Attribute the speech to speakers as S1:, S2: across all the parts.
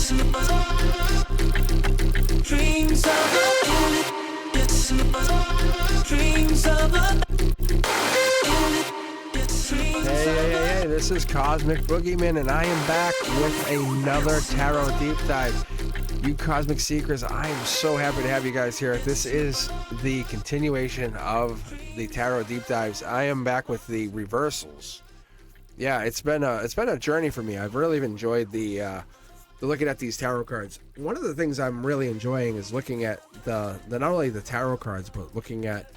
S1: Dreams of a dreams of a
S2: Hey, this is Cosmic Boogeyman, and I am back with another Tarot Deep Dive. You Cosmic Seekers, I am so happy to have you guys here. This is the continuation of the Tarot Deep Dives. I am back with the reversals. Yeah, it's been a journey for me. I've really enjoyed the looking at these tarot cards. One of the things I'm really enjoying is looking at the not only the tarot cards, but looking at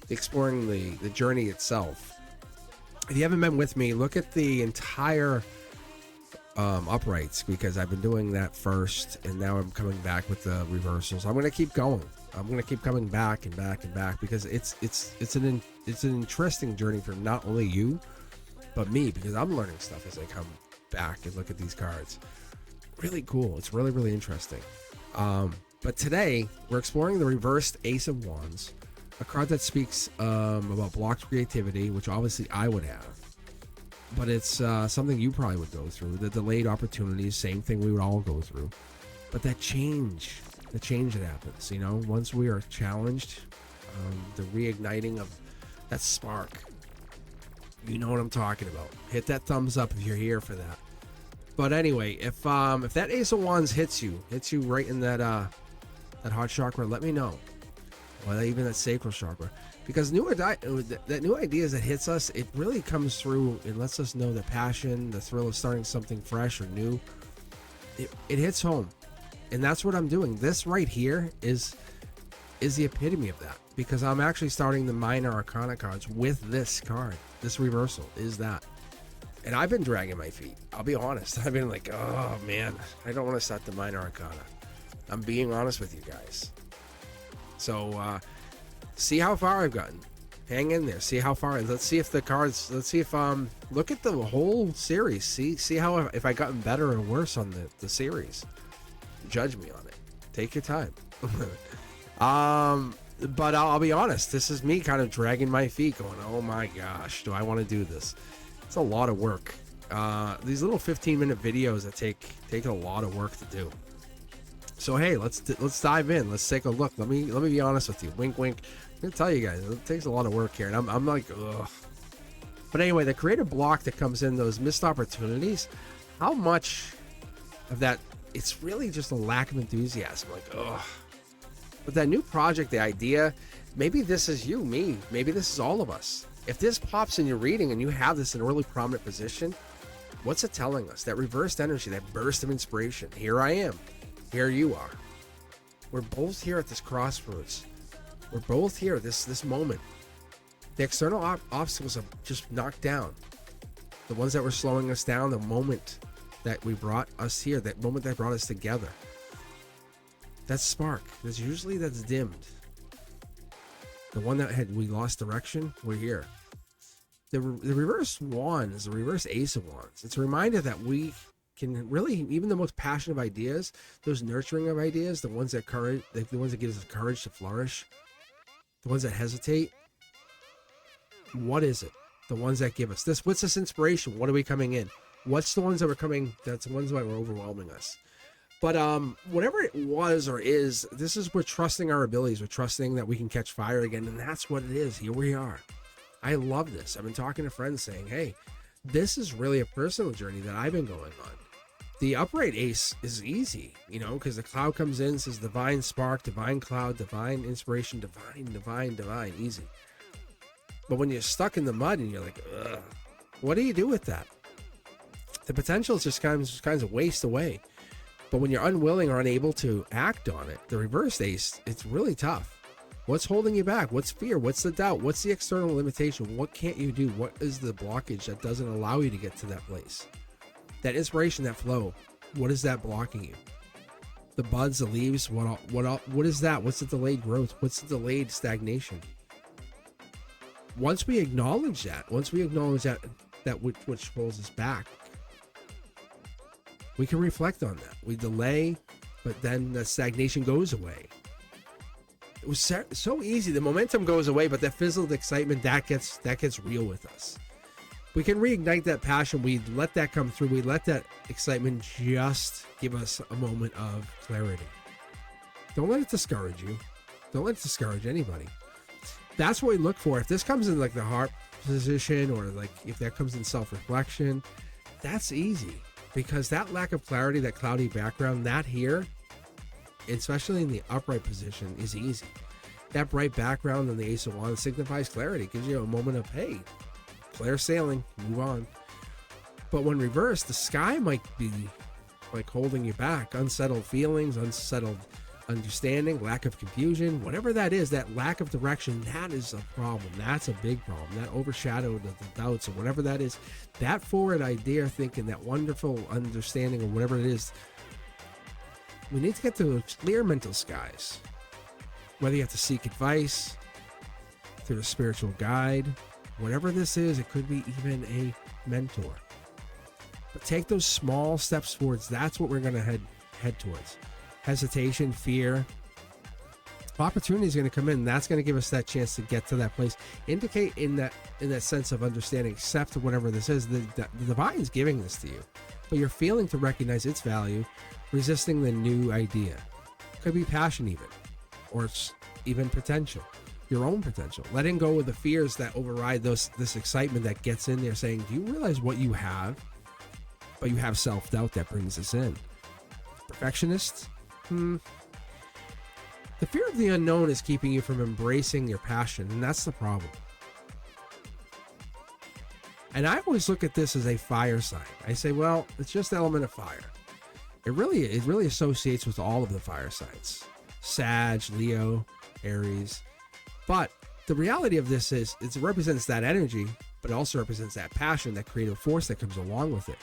S2: exploring the journey itself. If you haven't been with me, look at the entire uprights, because I've been doing that first, and now I'm coming back with the reversals. I'm going to keep going. I'm going to keep coming back and back and back, because it's an interesting journey for not only you, but me, because I'm learning stuff as I come back and look at these cards. Really cool. It's really, really interesting. But today we're exploring the reversed Ace of Wands, a card that speaks about blocked creativity, which obviously I would have, but it's something you probably would go through. The delayed opportunities, same thing we would all go through. But that change, the change that happens, you know, once we are challenged, the reigniting of that spark. You know what I'm talking about. Hit that thumbs up if you're here for that. But anyway, if that Ace of Wands hits you right in that heart chakra, let me know. Or even that sacral chakra, because that new ideas that hits us, it really comes through and lets us know the passion, the thrill of starting something fresh or new. It hits home, and that's what I'm doing. This right here is the epitome of that, because I'm actually starting the minor arcana cards with this card. This reversal is that, and I've been dragging my feet. I'll be honest. I've been like, oh man, I don't want to start the minor arcana. I'm being honest with you guys. So see how far I've gotten. Hang in there. See how far. Let's see if the cards. Let's see if look at the whole series. See how if I gotten better or worse on the series. Judge me on it. Take your time. But I'll be honest. This is me kind of dragging my feet, going, oh my gosh, do I want to do this? It's a lot of work. These little 15-minute videos that take a lot of work to do. So hey, let's dive in. Let's take a look. Let me be honest with you. Wink, wink. I'm gonna tell you guys, it takes a lot of work here, and I'm like, ugh. But anyway, the creative block that comes in, those missed opportunities, how much of that? It's really just a lack of enthusiasm. Like, ugh. But that new project, the idea, maybe this is you, me. Maybe this is all of us. If this pops in your reading and you have this in a really prominent position, what's it telling us? That reversed energy, that burst of inspiration. Here I am. Here you are. We're both here at this crossroads. We're both here at this moment. The external obstacles have just knocked down. The ones that were slowing us down, the moment that we brought us here, that moment that brought us together. That spark, that's dimmed. The one that we lost direction, we're here. The reverse wands, the reverse Ace of Wands. It's a reminder that we can really, even the most passionate of ideas, those nurturing of ideas, the ones that give us courage to flourish, the ones that hesitate, what is it? The ones that give us this, what's this inspiration? What are we coming in? What's the ones that were coming? That's the ones that were overwhelming us. But whatever it was or is, we're trusting our abilities. We're trusting that we can catch fire again, and that's what it is. Here we are. I love this. I've been talking to friends saying, hey, this is really a personal journey that I've been going on. The upright ace is easy, you know, because the cloud comes in, says divine spark, divine cloud, divine inspiration, divine, easy. But when you're stuck in the mud and you're like, ugh, what do you do with that? The potential is just kind of waste away. But when you're unwilling or unable to act on it, the reverse ace, it's really tough. What's holding you back? What's fear? What's the doubt? What's the external limitation? What can't you do? What is the blockage that doesn't allow you to get to that place? That inspiration, that flow, what is that blocking you? The buds, the leaves, what is that? What's the delayed growth? What's the delayed stagnation? Once we acknowledge that which pulls us back, we can reflect on that. We delay, but then the stagnation goes away. It was so easy. The momentum goes away, but that fizzled excitement, that gets real with us. we can reignite that passion. We let that come through. We let that excitement just give us a moment of clarity. Don't let it discourage you. Don't let it discourage anybody. That's what we look for. If this comes in like the heart position, or like if that comes in self-reflection, that's easy, because that lack of clarity, that cloudy background, that here, especially in the upright position, is easy. That bright background in the Ace of Wands signifies clarity, gives you a moment of, hey, clear sailing, move on. But when reversed, the sky might be like holding you back, unsettled feelings, unsettled understanding, lack of confusion, whatever that is, that lack of direction, that is a problem. That's a big problem. That overshadowed the doubts, or whatever that is, that forward idea thinking, that wonderful understanding, or whatever it is, we need to get to clear mental skies. Whether you have to seek advice through a spiritual guide, whatever this is, it could be even a mentor. But take those small steps towards, that's what we're going to head towards. Hesitation, fear, opportunity is going to come in. That's going to give us that chance to get to that place. Indicate in that sense of understanding, accept whatever this is. The divine is giving this to you, but you're failing to recognize its value, resisting the new idea. Could be passion even, or it's even potential, your own potential. Letting go of the fears that override this excitement that gets in there, saying, do you realize what you have? But you have self-doubt that brings this in. Perfectionist. The fear of the unknown is keeping you from embracing your passion, and that's the problem. And I always look at this as a fire sign. I say, well, it's just element of fire. It really associates with all of the fire signs. Sag, Leo, Aries. But the reality of this is it represents that energy, but it also represents that passion, that creative force that comes along with it.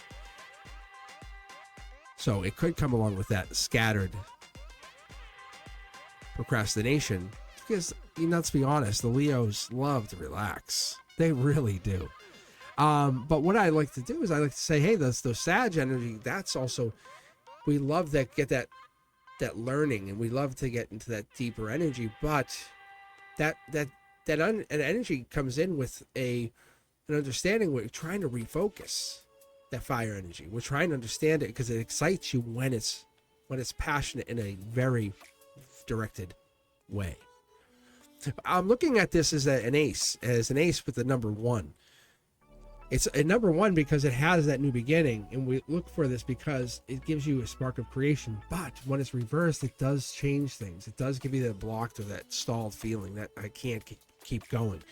S2: So it could come along with that scattered procrastination, because, let's be honest, the Leos love to relax. They really do. But what I like to do is I like to say, hey, those Sag energy, that's also, we love that, get that learning, and we love to get into that deeper energy, but that energy comes in with an understanding. We're trying to refocus that fire energy. We're trying to understand it because it excites you when it's passionate in a very directed way. I'm looking at this as an ace with the number 1. It's a number 1 because it has that new beginning, and we look for this because it gives you a spark of creation. But when it's reversed, it does change things. It does give you that blocked or that stalled feeling that I can't keep going.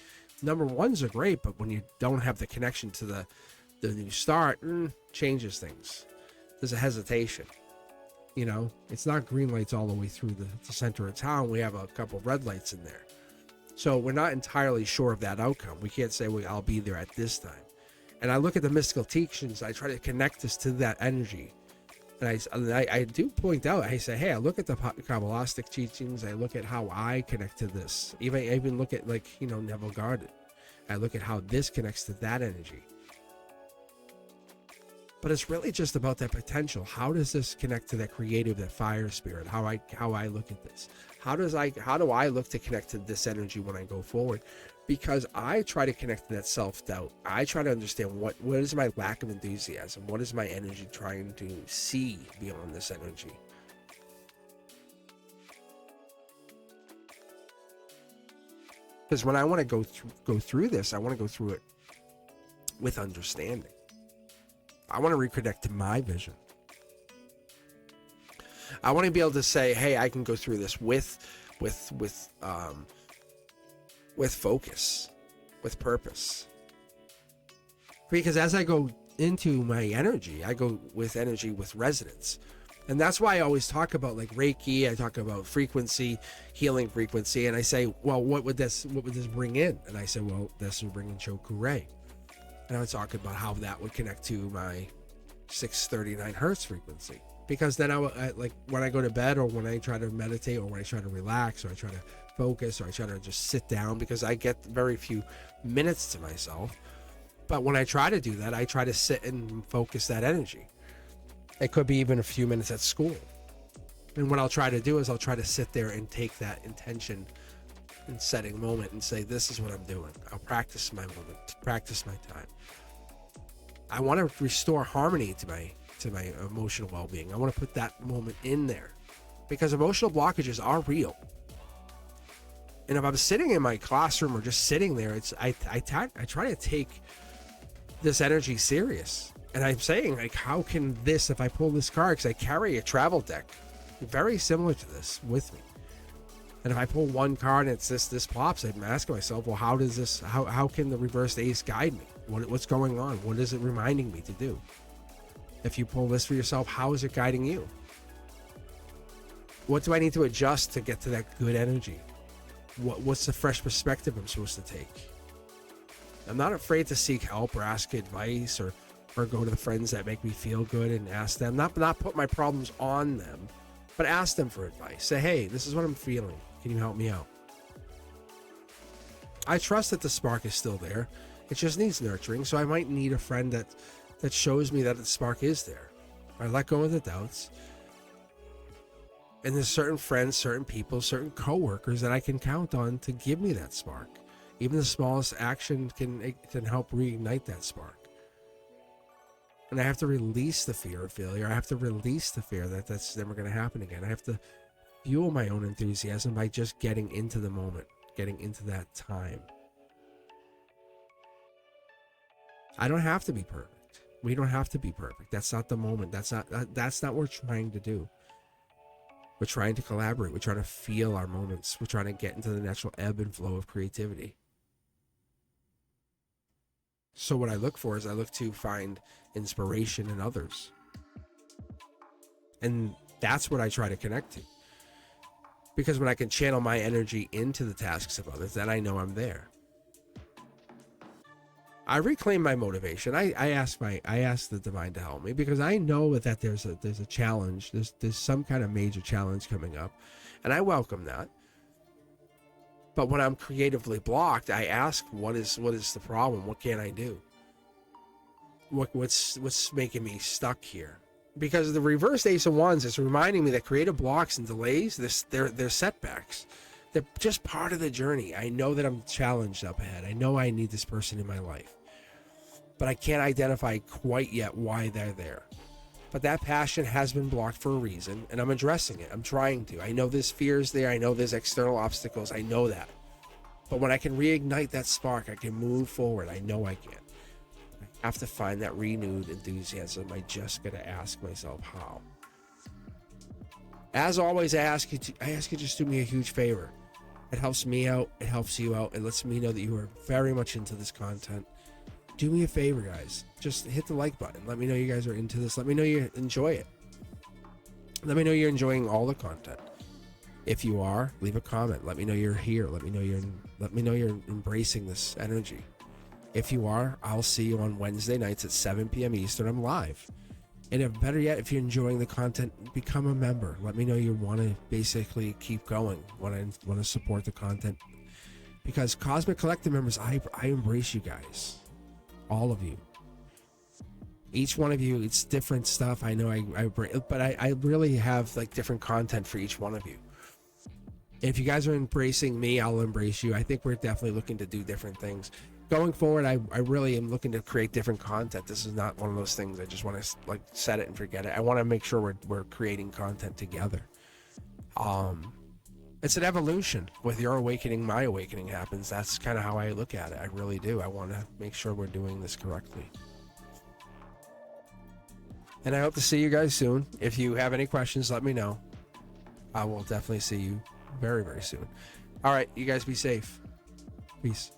S2: Number 1s are great, but when you don't have the connection to the new start, changes things. There's a hesitation. It's not green lights all the way through the center of town. We have a couple of red lights in there. So we're not entirely sure of that outcome. We can't say, well, I'll be there at this time. And I look at the mystical teachings. I try to connect this to that energy. And I do point out, I say, hey, I look at the Kabbalistic teachings. I look at how I connect to this. I even look at, Neville Garden. I look at how this connects to that energy. But it's really just about that potential. How does this connect to that creative, that fire spirit? How I look at this? How do I look to connect to this energy when I go forward? Because I try to connect to that self-doubt. I try to understand what is my lack of enthusiasm? What is my energy trying to see beyond this energy? Because when I want to go through this, I want to go through it with understanding. I want to reconnect to my vision. I want to be able to say, hey, I can go through this with focus, with purpose. Because as I go into my energy, I go with energy with resonance. And that's why I always talk about like Reiki. I talk about frequency, healing frequency. And I say, well, what would this bring in? And I say, well, this would bring in Chokurei. And I would talk about how that would connect to my 639 hertz frequency. Because then I like when I go to bed, or when I try to meditate, or when I try to relax, or I try to focus, or I try to just sit down, because I get very few minutes to myself. But when I try to do that, I try to sit and focus that energy. It could be even a few minutes at school. And what I'll try to do is I'll try to sit there and take that intention and setting moment and say, this is what I'm doing. I'll practice my moment, practice my time. I want to restore harmony to my emotional well-being. I want to put that moment in there because emotional blockages are real. And if I'm sitting in my classroom or just sitting there, I try to take this energy serious. And I'm saying, like, how can this, if I pull this card, because I carry a travel deck very similar to this with me. And if I pull one card and it's this pops, I'm asking myself, well, how can the reversed ace guide me? What's going on? What is it reminding me to do? If you pull this for yourself, how is it guiding you? What do I need to adjust to get to that good energy? What's the fresh perspective I'm supposed to take? I'm not afraid to seek help or ask advice or go to the friends that make me feel good and ask them, not put my problems on them, but ask them for advice. Say, hey, this is what I'm feeling. Can you help me out? I trust that the spark is still there. It just needs nurturing. So I might need a friend that shows me that the spark is there. I let go of the doubts. And there's certain friends, certain people, certain coworkers that I can count on to give me that spark. Even the smallest action can help reignite that spark. And I have to release the fear of failure. I have to release the fear that that's never going to happen again. I have to fuel my own enthusiasm by just getting into the moment, getting into that time. I don't have to be perfect. We don't have to be perfect. That's not the moment. That's not what we're trying to do. We're trying to collaborate. We're trying to feel our moments. We're trying to get into the natural ebb and flow of creativity. So what I look for is I look to find inspiration in others. And that's what I try to connect to. Because when I can channel my energy into the tasks of others, then I know I'm there. I reclaim my motivation. I ask the divine to help me because I know that there's a challenge. There's some kind of major challenge coming up, and I welcome that. But when I'm creatively blocked, I ask, what is the problem? What can I do? What's making me stuck here? Because the reverse Ace of Wands is reminding me that creative blocks and delays, they're setbacks. They're just part of the journey. I know that I'm challenged up ahead. I know I need this person in my life. But I can't identify quite yet why they're there. But that passion has been blocked for a reason, and I'm addressing it. I'm trying to. I know there's fears there. I know there's external obstacles. I know that. But when I can reignite that spark, I can move forward. I know I can. I have to find that renewed enthusiasm. I just got to ask myself how. As always, I ask you just do me a huge favor. It helps me out. It helps you out. It lets me know that you are very much into this content. Do me a favor, guys. Just hit the like button. Let me know you guys are into this. Let me know you enjoy it. Let me know you're enjoying all the content. If you are, leave a comment. Let me know you're here. Let me know you're embracing this energy. If you are, I'll see you on Wednesday nights at 7 p.m. Eastern. I'm live. And if better yet, if you're enjoying the content, become a member. Let me know you want to basically keep going. Want to support the content. Because Cosmic Collective members, I embrace you guys. All of you. Each one of you, it's different stuff. I know but I really have like different content for each one of you. And if you guys are embracing me, I'll embrace you. I think we're definitely looking to do different things. Going forward, I really am looking to create different content. This is not one of those things I just want to like set it and forget it. I want to make sure we're creating content together. It's an evolution. With your awakening, my awakening happens. That's kind of how I look at it. I really do. I want to make sure we're doing this correctly. And I hope to see you guys soon. If you have any questions, let me know. I will definitely see you very, very soon. All right, you guys be safe. Peace.